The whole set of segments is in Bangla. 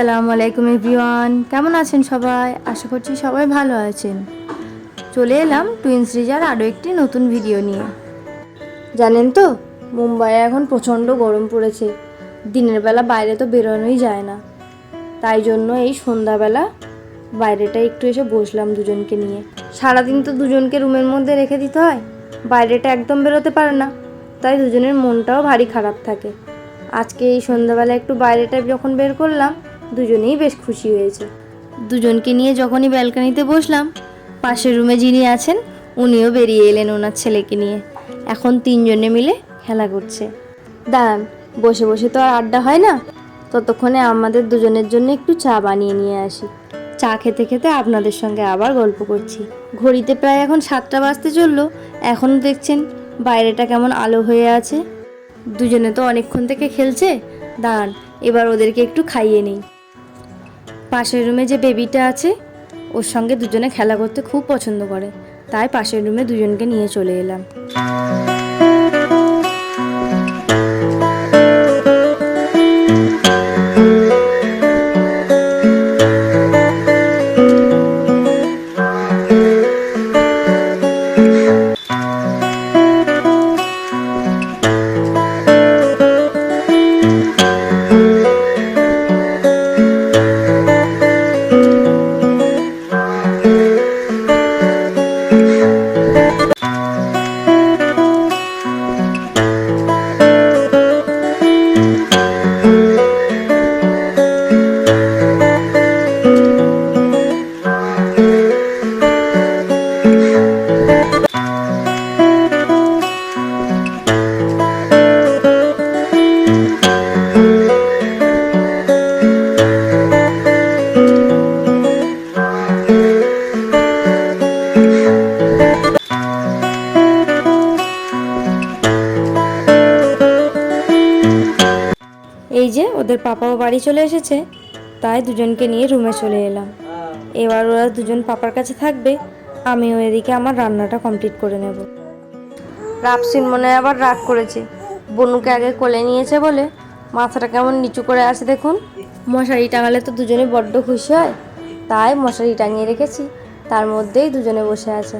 আসসালামু আলাইকুম এভরিওয়ান, কেমন আছেন সবাই? আশা করছি সবাই ভালো আছেন। চলে এলাম টুইন্স রিজার আরও একটি নতুন ভিডিও নিয়ে। জানেন তো, মুম্বাইয়ে এখন প্রচণ্ড গরম পড়েছে। দিনের বেলা বাইরে তো বেরোনোই যায় না। তাই জন্য এই সন্ধ্যাবেলা বাইরেটা একটু এসে বসলাম দুজনকে নিয়ে। সারাদিন তো দুজনকে রুমের মধ্যে রেখে দিতে হয়, বাইরেটা একদম বেরোতে পারে না। তাই দুজনের মনটাও ভারী খারাপ থাকে। আজকে এই সন্ধ্যাবেলা একটু বাইরেটা যখন বের করলাম, দুজনেই বেশ খুশি হয়েছে। দুজনকে নিয়ে যখনই ব্যালকনিতে বসলাম, পাশের রুমে যিনি আছেন উনিও বেরিয়ে এলেন ওনার ছেলেকে নিয়ে। এখন তিনজনে মিলে খেলা করছে। দাঁড়ান, বসে বসে তো আর আড্ডা হয় না, ততক্ষণে আমাদের দুজনের জন্য একটু চা বানিয়ে নিয়ে আসি। চা খেতে খেতে আপনাদের সঙ্গে আবার গল্প করছি। ঘড়িতে প্রায় এখন 7টা বাজতে চললো, এখনও দেখছেন বাইরেটা কেমন আলো হয়ে আছে। দুজনে তো অনেকক্ষণ থেকে খেলছে। দাঁড়ান, এবার ওদেরকে একটু খাইয়ে নিই। পাশের রুমে যে বেবিটা আছে, ওর সঙ্গে দুজনে খেলা করতে খুব পছন্দ করে, তাই পাশের রুমে দুজনকে নিয়ে চলে এলাম। এই যে ওদের পাপাও বাড়ি চলে এসেছে, তাই দুজনকে নিয়ে রুমে চলে এলাম। এবার ওরা দুজন পাপার কাছে থাকবে, আমিও এদিকে আমার রান্নাটা কমপ্লিট করে নেব। রাপসিন মনে হয় আবার রাগ করেছে, বনুকে আগে কোলে নিয়েছে বলে মাথাটা কেমন নিচু করে আছে দেখুন। মশারি টাঙালে তো দুজনে বড্ড খুশি হয়, তাই মশারি টাঙিয়ে রেখেছি, তার মধ্যেই দুজনে বসে আছে।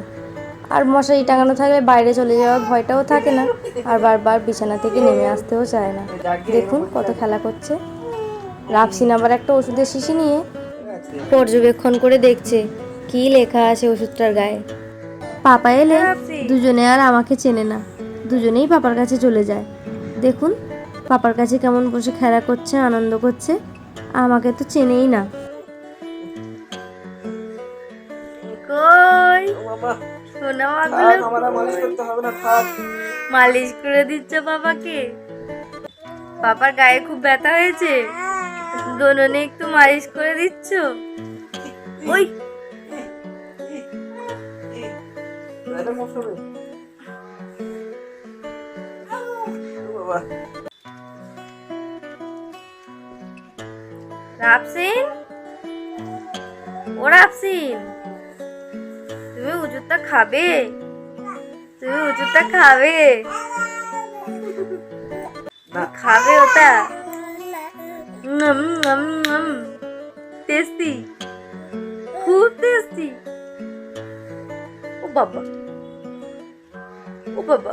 আর মশারি টাঙানো থাকলে বাইরে চলে যাওয়ার ভয়টাও থাকে না, আর বারবার বিছানা থেকে নেমে আসতেও চায় না। দেখুন কত খেলা করছে। রাপসিন আবার একটা ওষুধের শিশি নিয়ে পর্যবেক্ষণ করে দেখছে কি লেখা আছে ওষুধটার গায়ে। পাপা এলে দুজনে আর আমাকে চেনে না, দুজনেই পাপার কাছে চলে যায়। দেখুন পাপার কাছে কেমন বসে খেলা করছে, আনন্দ করছে, আমাকে তো চেনেই না। কই সোনা মাগুলো, মালিশ করে দিচ্ছ বাবাকে? বাবার গায়ে খুব ব্যথা হয়েছে, দোলনে একটু মালিশ করে দিচ্ছ। ওই রাপসিন, ও রাপসিন, তুমি ওষুধটা খাবে? তুমি ওষুধটা খাবে? খাবে ওটা? টেস্টি, খুব টেস্টি। ও বাবা, ও বাবা,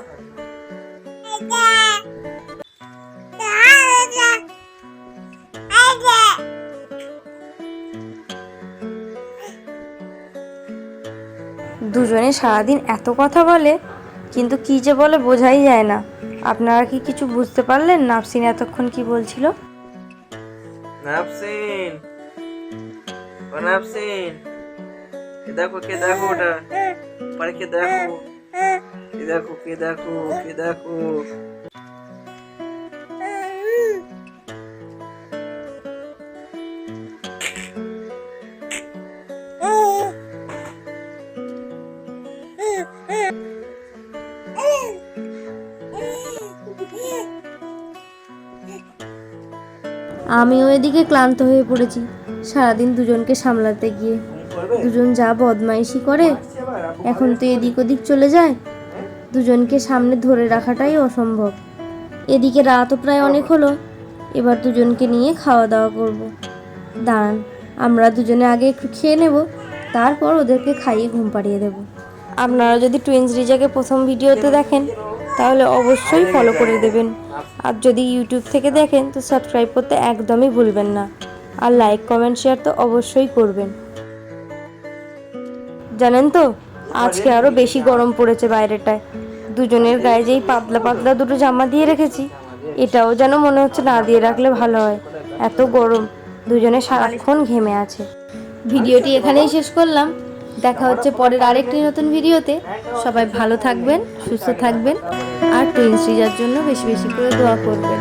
দুজনে সারাদিন এত কথা বলে, কিন্তু কি যে বলে বোঝাই যায় না। আপনারা কি কিছু বুঝতে পারলেন নাফসিন এতক্ষণ কি বলছিল? নাফসিন, ও নাফসিন, কে দেখো, কে দেখো, ওটা পরে কে দেখো, কে দেখো, কে দেখো, কে দেখো। আমিও এদিকে ক্লান্ত হয়ে পড়েছি সারাদিন দুজনকে সামলাতে গিয়ে। দুজন যা বদমাইশি করে, এখন তো এদিক ওদিক চলে যায়, দুজনকে সামনে ধরে রাখাটাই অসম্ভব। এদিকে রাতও প্রায় অনেক হলো, এবার দুজনকে নিয়ে খাওয়া দাওয়া করব। দাঁড়ান, আমরা দুজনে আগে একটু খেয়ে নেব, তারপর ওদেরকে খাইয়ে ঘুম পাড়িয়ে দেব। আপনারা যদি টুইন্স রিজাকে প্রথম ভিডিওতে দেখেন তাহলে অবশ্যই ফলো করে দেবেন, আর যদি ইউটিউব থেকে দেখেন তো সাবস্ক্রাইব করতে একদমই ভুলবেন না, আর লাইক কমেন্ট শেয়ার তো অবশ্যই করবেন। জানেন তো, আজকে আরও বেশি গরম পড়েছে বাইরেটায়। দুজনের গায়ে যেই পাতলা পাতলা দুটো জামা দিয়ে রেখেছি, এটাও যেন মনে হচ্ছে না দিয়ে রাখলে ভালো হয়, এত গরম, দুজনে সারাক্ষণ ঘেমে আছে। ভিডিওটি এখানেই শেষ করলাম, দেখা হচ্ছে পরের আরেকটি নতুন ভিডিওতে। সবাই ভালো থাকবেন, সুস্থ থাকবেন, আর টুইন্স রিজার জন্য বেশি বেশি করে দোয়া করবেন।